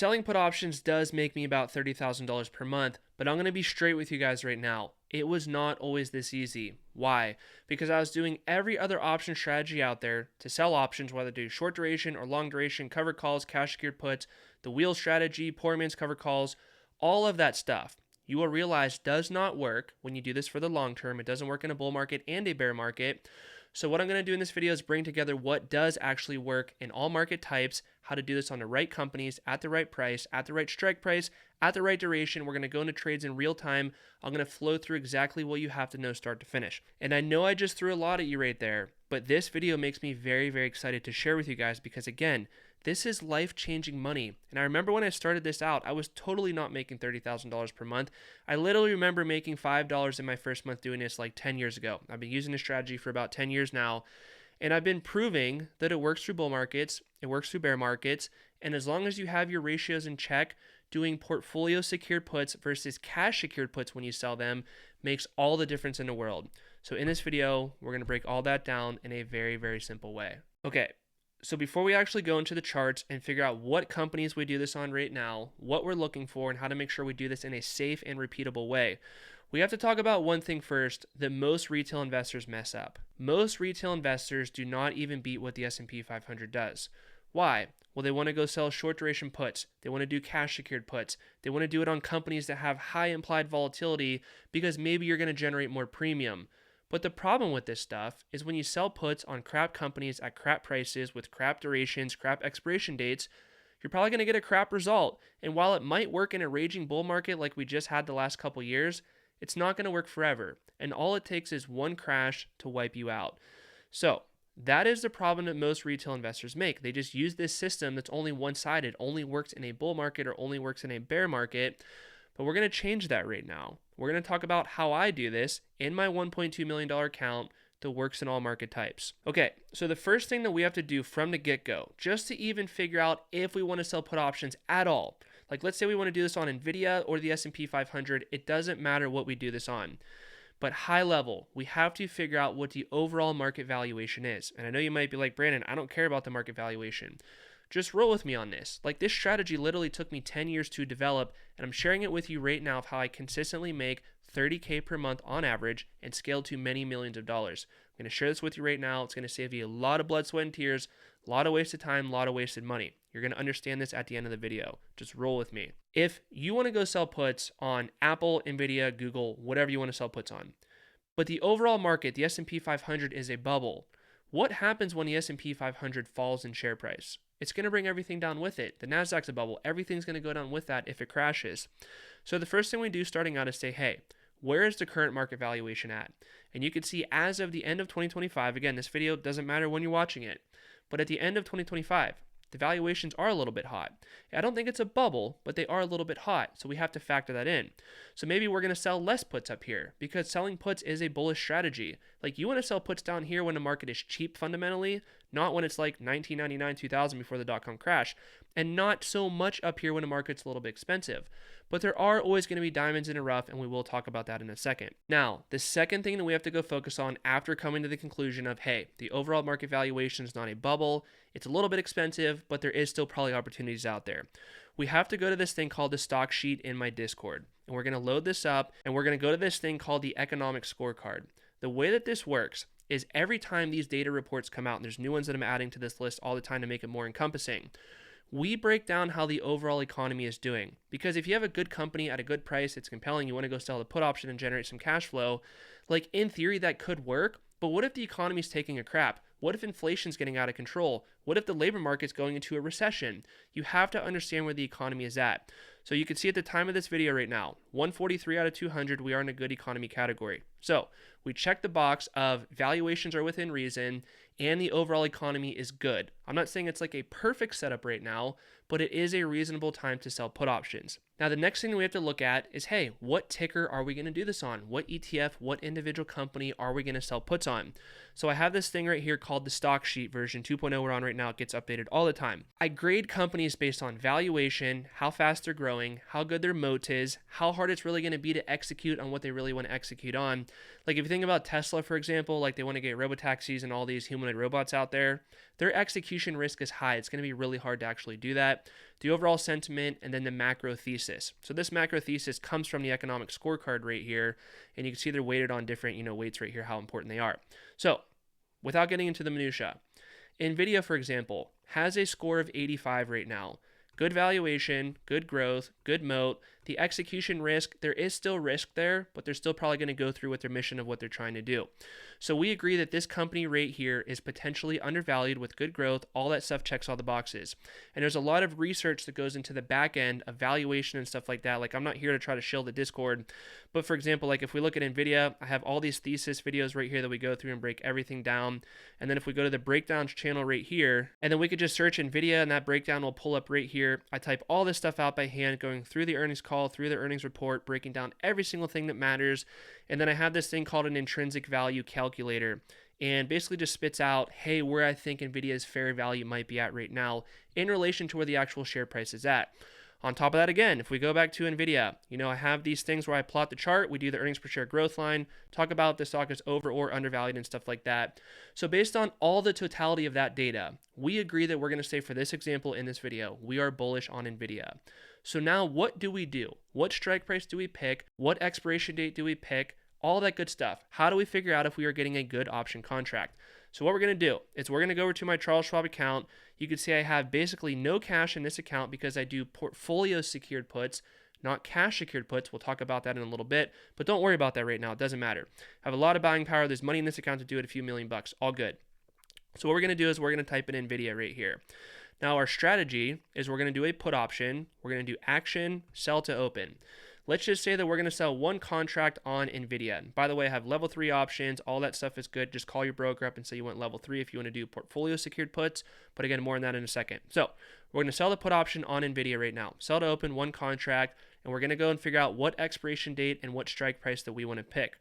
selling put options does make me about $30,000 per month, but I'm going to be straight with you guys right now. It was not always this easy. Why? Because I was doing every other option strategy out there to sell options, whether to do short duration or long duration, covered calls, cash secured puts, the wheel strategy, poor man's covered calls, all of that stuff. You will realize does not work when you do this for the long term. It doesn't work in a bull market and a bear market. So what I'm going to do in this video is bring together what does actually work in all market types, how to do this on the right companies, at the right price, at the right strike price, at the right duration. We're going to go into trades in real time. I'm going to flow through exactly what you have to know start to finish. And I know I just threw a lot at you right there, but this video makes me very, very excited to share with you guys because again, this is life-changing money. And I remember when I started this out, I was totally not making $30,000 per month. I literally remember making $5 in my first month doing this like 10 years ago. I've been using this strategy for about 10 years now. And I've been proving that it works through bull markets, it works through bear markets. And as long as you have your ratios in check, doing portfolio secured puts versus cash secured puts when you sell them makes all the difference in the world. So in this video, we're going to break all that down in a very, very simple way. Okay. So before we actually go into the charts and figure out what companies we do this on right now, what we're looking for, and how to make sure we do this in a safe and repeatable way, we have to talk about one thing first that most retail investors mess up. Most retail investors do not even beat what the S&P 500 does. Why? Well, they want to go sell short duration puts. They want to do cash secured puts. They want to do it on companies that have high implied volatility because maybe you're going to generate more premium. But the problem with this stuff is when you sell puts on crap companies at crap prices with crap durations, crap expiration dates, you're probably going to get a crap result. And while it might work in a raging bull market like we just had the last couple years, it's not going to work forever. And all it takes is one crash to wipe you out. So that is the problem that most retail investors make. They just use this system that's only one-sided, only works in a bull market or only works in a bear market. But we're going to change that right now. We're going to talk about how I do this in my $1.2 million account that works in all market types. Okay, so the first thing that we have to do from the get-go, just to even figure out if we want to sell put options at all, like let's say we want to do this on NVIDIA or the S&P 500, it doesn't matter what we do this on. But high level, we have to figure out what the overall market valuation is. And I know you might be like, Brandon, I don't care about the market valuation. Just roll with me on this. Like this strategy literally took me 10 years to develop, and I'm sharing it with you right now of how I consistently make $30K per month on average and scale to many millions of dollars. I'm going to share this with you right now. It's going to save you a lot of blood, sweat, and tears, a lot of wasted time, a lot of wasted money. You're going to understand this at the end of the video. Just roll with me. If you want to go sell puts on Apple, NVIDIA, Google, whatever you want to sell puts on, but the overall market, the S&P 500 is a bubble, what happens when the S&P 500 falls in share price? It's going to bring everything down with it. The Nasdaq's a bubble. Everything's going to go down with that if it crashes. So the first thing we do starting out is say, hey, where is the current market valuation at? And you can see as of the end of 2025, again, this video doesn't matter when you're watching it, but at the end of 2025, the valuations are a little bit hot. I don't think it's a bubble, but they are a little bit hot, so we have to factor that in. So maybe we're going to sell less puts up here because selling puts is a bullish strategy. Like you want to sell puts down here when the market is cheap fundamentally, not when it's like 1999, 2000 before the dot-com crash, and not so much up here when the market's a little bit expensive. But there are always going to be diamonds in the rough, and we will talk about that in a second. Now, the second thing that we have to go focus on after coming to the conclusion of, hey, the overall market valuation is not a bubble, it's a little bit expensive, but there is still probably opportunities out there. We have to go to this thing called the stock sheet in my Discord, and we're going to load this up, and we're going to go to this thing called the economic scorecard. The way that this works is every time these data reports come out, and there's new ones that I'm adding to this list all the time to make it more encompassing, we break down how the overall economy is doing. Because if you have a good company at a good price, it's compelling, you want to go sell the put option and generate some cash flow, like in theory that could work, but what if the economy is taking a crap? What if inflation's getting out of control? What if the labor market's going into a recession? You have to understand where the economy is at. So you can see at the time of this video right now, 143 out of 200, we are in a good economy category. So we check the box of valuations are within reason and the overall economy is good. I'm not saying it's like a perfect setup right now, but it is a reasonable time to sell put options. Now, the next thing that we have to look at is, hey, what ticker are we going to do this on? What ETF, what individual company are we going to sell puts on? So I have this thing right here called the stock sheet version 2.0 we're on right now. It gets updated all the time. I grade companies based on valuation, how fast they're growing, how good their moat is, how hard it's really going to be to execute on what they really want to execute on. Like if you think about Tesla, for example, like they want to get robotaxis and all these humanoid robots out there, their execution execution risk is high. It's going to be really hard to actually do that. The overall sentiment, and then the macro thesis. So this macro thesis comes from the economic scorecard right here, and you can see they're weighted on different, weights right here, how important they are. So without getting into the minutia, NVIDIA, for example, has a score of 85 right now. Good valuation, good growth, good moat. The execution risk, there is still risk there, but they're still probably going to go through with their mission of what they're trying to do. So we agree that this company right here is potentially undervalued with good growth. All that stuff checks all the boxes. And there's a lot of research that goes into the back end of valuation and stuff like that. Like, I'm not here to try to shill the Discord, but for example, like if we look at NVIDIA, I have all these thesis videos right here that we go through and break everything down. And then if we go to the breakdowns channel right here, and then we could just search NVIDIA and that breakdown will pull up right here. I type all this stuff out by hand, going through the earnings call, through the earnings report, breaking down every single thing that matters. And then I have this thing called an intrinsic value calculator, and basically just spits out, hey, where I think NVIDIA's fair value might be at right now in relation to where the actual share price is at. On top of that, again, if we go back to NVIDIA, I have these things where I plot the chart, we do the earnings per share growth line, talk about the stock is over or undervalued and stuff like that. So based on all the totality of that data, we agree that we're going to say for this example in this video, we are bullish on NVIDIA. So now what do we do? What strike price do we pick? What expiration date do we pick? All that good stuff. How do we figure out if we are getting a good option contract? So what we're going to do is we're going to go over to my Charles Schwab account. You can see I have basically no cash in this account because I do portfolio secured puts, not cash secured puts. We'll talk about that in a little bit, but don't worry about that right now. It doesn't matter. I have a lot of buying power. There's money in this account to do it, a few million bucks. All good. So what we're going to do is we're going to type in NVIDIA right here. Now our strategy is we're going to do a put option. We're going to do action, sell to open. Let's just say that we're going to sell one contract on NVIDIA. And by the way, I have level 3 options. All that stuff is good. Just call your broker up and say you want level 3 if you want to do portfolio secured puts. But again, more on that in a second. So we're going to sell the put option on NVIDIA right now. Sell to open, one contract. And we're going to go and figure out what expiration date and what strike price that we want to pick.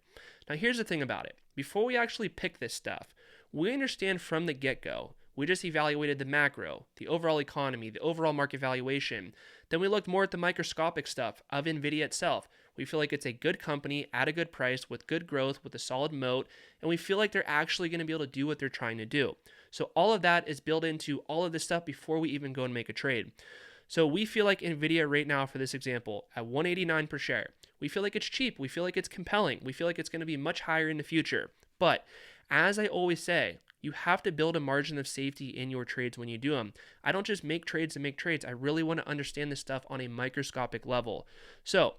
Now, here's the thing about it. Before we actually pick this stuff, we understand from the get-go, we just evaluated the macro, the overall economy, the overall market valuation. Then we looked more at the microscopic stuff of NVIDIA itself. We feel like it's a good company at a good price with good growth, with a solid moat, and we feel like they're actually going to be able to do what they're trying to do. So all of that is built into all of this stuff before we even go and make a trade. So we feel like NVIDIA right now, for this example, at $189 per share, we feel like it's cheap. We feel like it's compelling. We feel like it's going to be much higher in the future. But as I always say, you have to build a margin of safety in your trades when you do them. I don't just make trades to make trades. I really want to understand this stuff on a microscopic level. So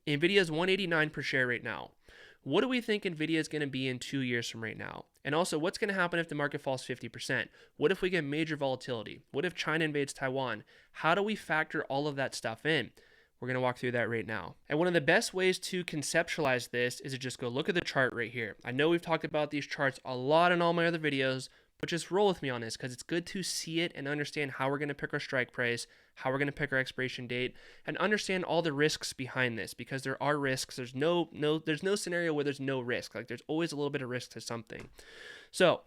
NVIDIA is $189 per share right now. What do we think NVIDIA is going to be in 2 years from right now? And also, what's going to happen if the market falls 50%? What if we get major volatility? What if China invades Taiwan? How do we factor all of that stuff in? We're going to walk through that right now. And one of the best ways to conceptualize this is to just go look at the chart right here. I know we've talked about these charts a lot in all my other videos, but just roll with me on this because it's good to see it and understand how we're going to pick our strike price, how we're going to pick our expiration date, and understand all the risks behind this because there are risks. There's no scenario where there's no risk. Like, there's always a little bit of risk to something. So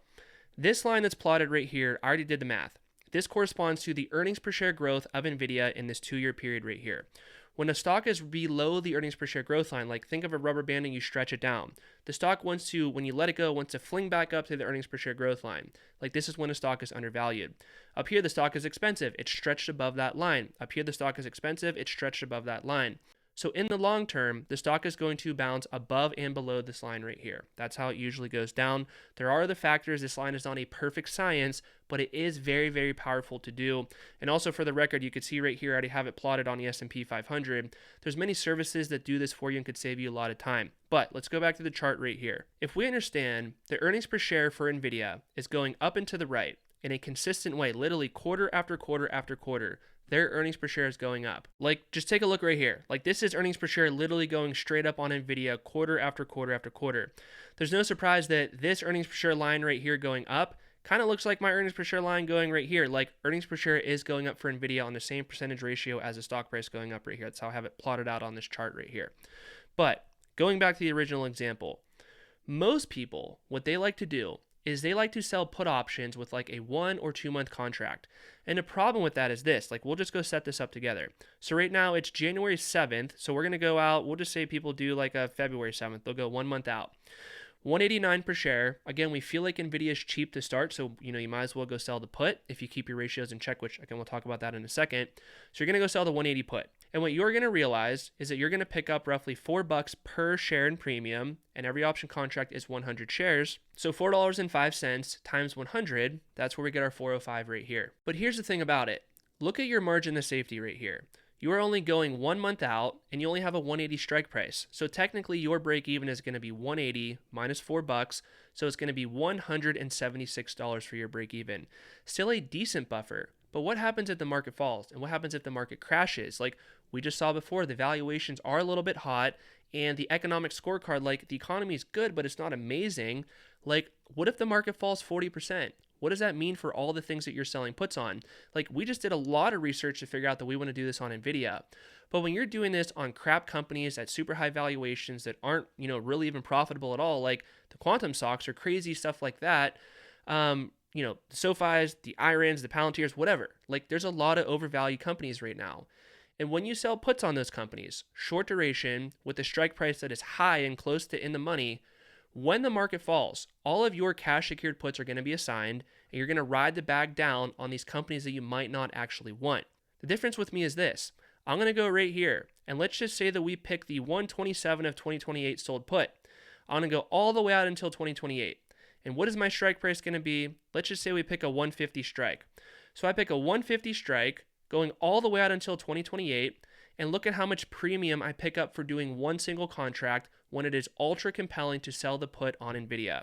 this line that's plotted right here, I already did the math. This corresponds to the earnings per share growth of NVIDIA in this 2-year period right here. When a stock is below the earnings per share growth line, like think of a rubber band and you stretch it down, the stock wants to, when you let it go, wants to fling back up to the earnings per share growth line. Like, this is when a stock is undervalued. Up here, the stock is expensive. It's stretched above that line. Up here, the stock is expensive. It's stretched above that line. So in the long term, the stock is going to bounce above and below this line right here. That's how it usually goes down. There are other factors. This line is not a perfect science, but it is very, very powerful to do. And also for the record, you can see right here, I already have it plotted on the S&P 500. There's many services that do this for you and could save you a lot of time. But let's go back to the chart right here. If we understand the earnings per share for NVIDIA is going up and to the right in a consistent way, literally quarter after quarter after quarter, their earnings per share is going up. Like, just take a look right here. Like, this is earnings per share literally going straight up on NVIDIA quarter after quarter after quarter. There's no surprise that this earnings per share line right here going up kind of looks like my earnings per share line going right here. Like, earnings per share is going up for NVIDIA on the same percentage ratio as the stock price going up right here. That's how I have it plotted out on this chart right here. But going back to the original example, most people, what they like to do is they like to sell put options with like a 1 or 2 month contract. And the problem with that is this, like, we'll just go set this up together. So right now it's January 7th. So we're going to go out, we'll just say people do like a February 7th. They'll go 1 month out. $189 per share. Again, we feel like Nvidia is cheap to start, so you might as well go sell the put if you keep your ratios in check, which again we'll talk about that in a second. So you're gonna go sell the 180 put. And what you're gonna realize is that you're gonna pick up roughly $4 per share in premium, and every option contract is 100 shares. So $4.05 times 100, that's where we get our 405 right here. But here's the thing about it. Look at your margin of safety right here. You are only going 1 month out and you only have a 180 strike price. So technically your break even is going to be 180 minus $4. So it's going to be $176 for your break even. Still a decent buffer. But what happens if the market falls? And what happens if the market crashes? Like we just saw before, the valuations are a little bit hot and the economic scorecard, like the economy is good, but it's not amazing. Like what if the market falls 40%? What does that mean for all the things that you're selling puts on? Like we just did a lot of research to figure out that we want to do this on Nvidia. But when you're doing this on crap companies at super high valuations that aren't, really even profitable at all, like the quantum stocks or crazy stuff like that, the SoFis, the IRINs, the Palantirs, whatever. Like there's a lot of overvalued companies right now. And when you sell puts on those companies, short duration with a strike price that is high and close to in the money, when the market falls, all of your cash secured puts are going to be assigned and you're going to ride the bag down on these companies that you might not actually want. The difference with me is this. I'm going to go right here and let's just say that we pick the 127 of 2028 sold put. I'm going to go all the way out until 2028. And what is my strike price going to be? Let's just say we pick a 150 strike. So I pick a 150 strike going all the way out until 2028 and look at how much premium I pick up for doing one single contract when it is ultra compelling to sell the put on Nvidia.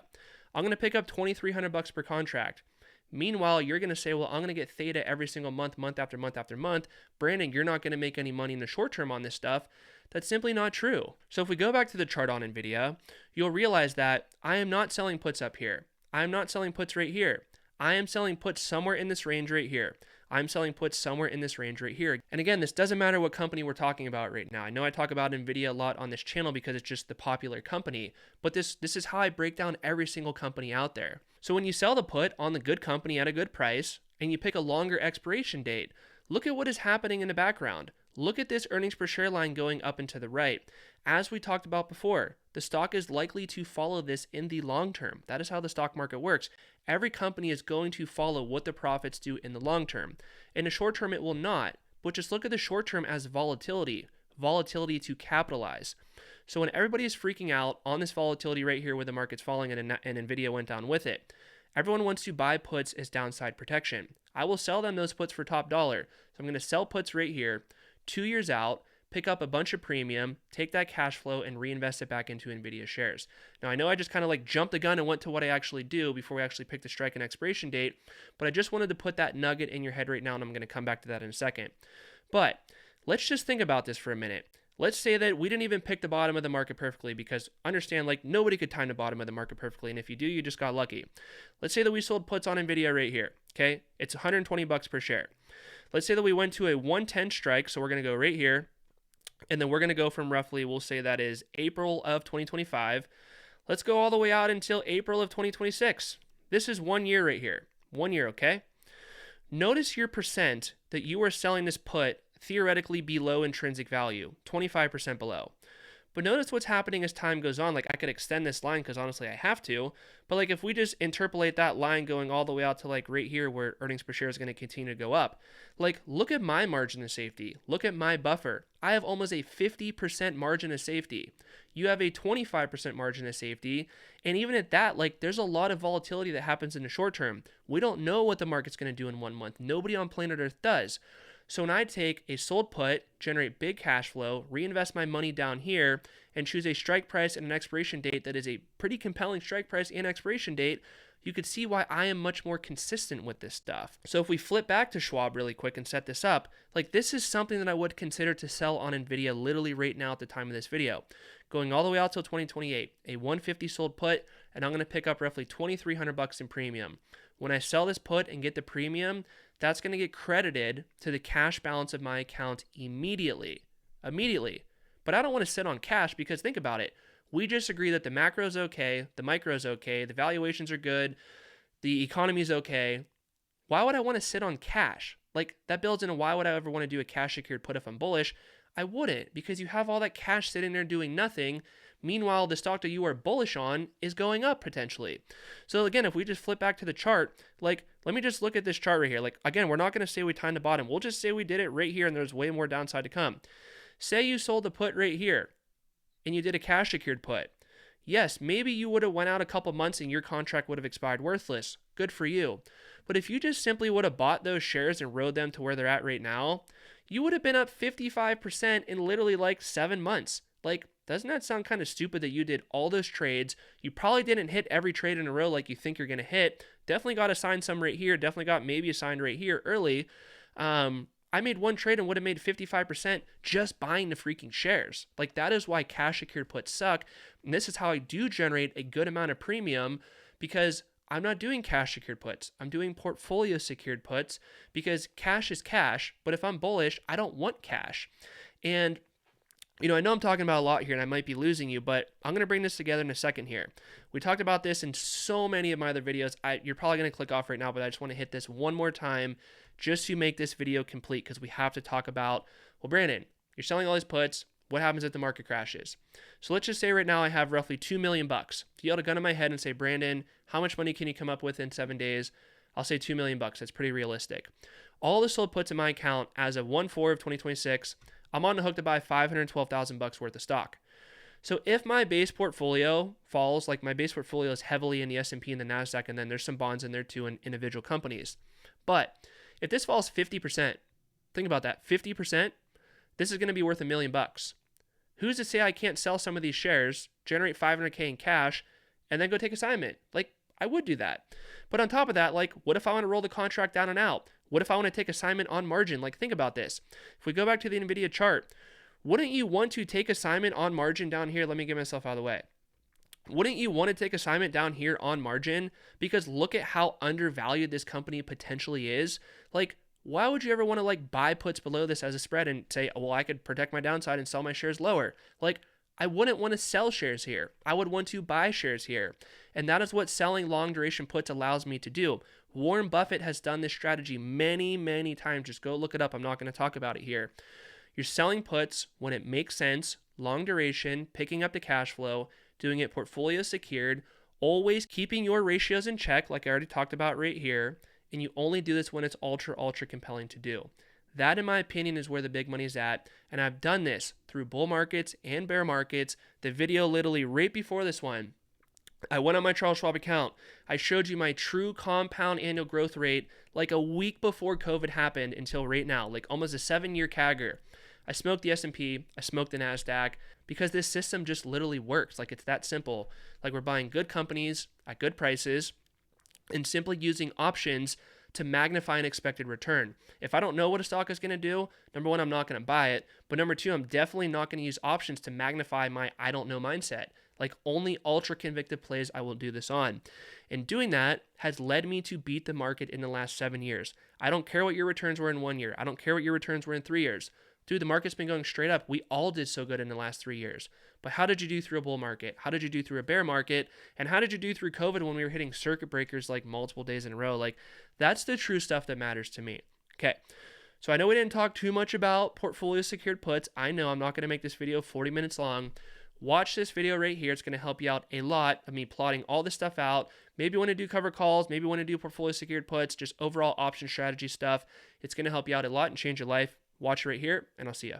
I'm going to pick up $2,300 per contract. Meanwhile, you're going to say, well, I'm going to get theta every single month, month after month after month. Brandon, you're not going to make any money in the short term on this stuff. That's simply not true. So if we go back to the chart on Nvidia, you'll realize that I am not selling puts up here. I am not selling puts right here. I am selling puts somewhere in this range right here. I'm selling puts somewhere in this range right here. And again, this doesn't matter what company we're talking about right now. I know I talk about Nvidia a lot on this channel because it's just the popular company, but this is how I break down every single company out there. So when you sell the put on the good company at a good price and you pick a longer expiration date, look at what is happening in the background. Look at this earnings per share line going up and to the right. As we talked about before, the stock is likely to follow this in the long term. That is how the stock market works. Every company is going to follow what the profits do in the long term. In the short term, it will not. But just look at the short term as volatility to capitalize. So when everybody is freaking out on this volatility right here where the market's falling and Nvidia went down with it, everyone wants to buy puts as downside protection. I will sell them those puts for top dollar. So I'm going to sell puts right here, 2 years out, pick up a bunch of premium, take that cash flow and reinvest it back into Nvidia shares. Now, I know I just kind of like jumped the gun and went to what I actually do before we actually pick the strike and expiration date, but I just wanted to put that nugget in your head right now, and I'm going to come back to that in a second. But let's just think about this for a minute. Let's say that we didn't even pick the bottom of the market perfectly, because understand, like, nobody could time the bottom of the market perfectly, and if you do, you just got lucky. Let's say that we sold puts on Nvidia right here, okay? It's $120 per share. Let's say that we went to a 110 strike, so we're going to go right here, and then we're going to go from roughly, we'll say that is April of 2025. Let's go all the way out until April of 2026. This is 1 year right here. 1 year, okay? Notice your percent that you are selling this put theoretically below intrinsic value, 25% below. But notice what's happening as time goes on. Like, I could extend this line because honestly I have to, but like if we just interpolate that line going all the way out to like right here where earnings per share is going to continue to go up, like look at my margin of safety, look at my buffer. I have almost a 50% margin of safety. You have a 25% margin of safety, and even at that, like there's a lot of volatility that happens in the short term. We don't know what the market's going to do in 1 month. Nobody on planet Earth does. So when I take a sold put, generate big cash flow, reinvest my money down here, and choose a strike price and an expiration date that is a pretty compelling strike price and expiration date, you could see why I am much more consistent with this stuff. So if we flip back to Schwab really quick and set this up, like this is something that I would consider to sell on Nvidia literally right now at the time of this video. Going all the way out till 2028, a 150 sold put, and I'm going to pick up roughly $2,300 in premium. When I sell this put and get the premium, that's going to get credited to the cash balance of my account immediately. But I don't want to sit on cash because think about it. We just agree that the macro is okay, the micro is okay, the valuations are good, the economy is okay. Why would I want to sit on cash? Like that builds into why would I ever want to do a cash secured put if I'm bullish? I wouldn't, because you have all that cash sitting there doing nothing. Meanwhile, the stock that you are bullish on is going up potentially. So again, if we just flip back to the chart, like, let me just look at this chart right here. Like, again, we're not going to say we timed the bottom. We'll just say we did it right here and there's way more downside to come. Say you sold the put right here and you did a cash secured put. Yes, maybe you would have went out a couple months and your contract would have expired worthless. Good for you. But if you just simply would have bought those shares and rode them to where they're at right now, you would have been up 55% in literally like 7 months. Like, doesn't that sound kind of stupid that you did all those trades? You probably didn't hit every trade in a row like you think you're going to hit. Definitely got assigned some right here. Definitely got maybe assigned right here early. I made one trade and would have made 55% just buying the freaking shares. Like, that is why cash secured puts suck. And this is how I do generate a good amount of premium, because I'm not doing cash secured puts. I'm doing portfolio secured puts, because cash is cash. But if I'm bullish, I don't want cash. And I know I'm talking about a lot here and I might be losing you, but I'm going to bring this together in a second here. We talked about this in so many of my other videos. You're probably going to click off right now, but I just want to hit this one more time just to make this video complete, because we have to talk about, well, Brandon, you're selling all these puts. What happens if the market crashes? So let's just say right now I have roughly $2 million. If you held a gun to my head and say, Brandon, how much money can you come up with in 7 days? I'll say $2 million. That's pretty realistic. All the sold puts in my account as of 1/4 of 2026, I'm on the hook to buy $512,000 worth of stock. So if my base portfolio falls, like my base portfolio is heavily in the S&P and the NASDAQ, and then there's some bonds in there too in individual companies. But if this falls 50%, think about that, 50%, this is going to be worth $1 million. Who's to say I can't sell some of these shares, generate $500K in cash, and then go take assignment? Like, I would do that. But on top of that, like, what if I want to roll the contract down and out? What if I want to take assignment on margin? Like, think about this. If we go back to the NVIDIA chart, wouldn't you want to take assignment on margin down here? Let me get myself out of the way. Wouldn't you want to take assignment down here on margin? Because look at how undervalued this company potentially is. Like, why would you ever want to like buy puts below this as a spread and say, well, I could protect my downside and sell my shares lower? Like, I wouldn't want to sell shares here. I would want to buy shares here. And that is what selling long duration puts allows me to do. Warren Buffett has done this strategy many, many times. Just go look it up. I'm not going to talk about it here. You're selling puts when it makes sense, long duration, picking up the cash flow, doing it portfolio secured, always keeping your ratios in check, like I already talked about right here. And you only do this when it's ultra, ultra compelling to do. That, in my opinion, is where the big money is at. And I've done this through bull markets and bear markets. The video literally right before this one, I went on my Charles Schwab account. I showed you my true compound annual growth rate like a week before COVID happened until right now, like almost a 7-year CAGR. I smoked the S&P, I smoked the NASDAQ, because this system just literally works. Like, it's that simple. Like, we're buying good companies at good prices and simply using options to magnify an expected return. If I don't know what a stock is going to do, number one, I'm not going to buy it. But number two, I'm definitely not going to use options to magnify my I don't know mindset. Like, only ultra convicted plays I will do this on. And doing that has led me to beat the market in the last 7 years. I don't care what your returns were in 1 year. I don't care what your returns were in 3 years. Dude, the market's been going straight up. We all did so good in the last 3 years. But how did you do through a bull market? How did you do through a bear market? And how did you do through COVID when we were hitting circuit breakers like multiple days in a row? Like, that's the true stuff that matters to me. Okay. So I know we didn't talk too much about portfolio secured puts. I know I'm not going to make this video 40 minutes long. Watch this video right here. It's going to help you out a lot of me plotting all this stuff out. Maybe you want to do cover calls. Maybe you want to do portfolio secured puts, just overall option strategy stuff. It's going to help you out a lot and change your life. Watch it right here, and I'll see you.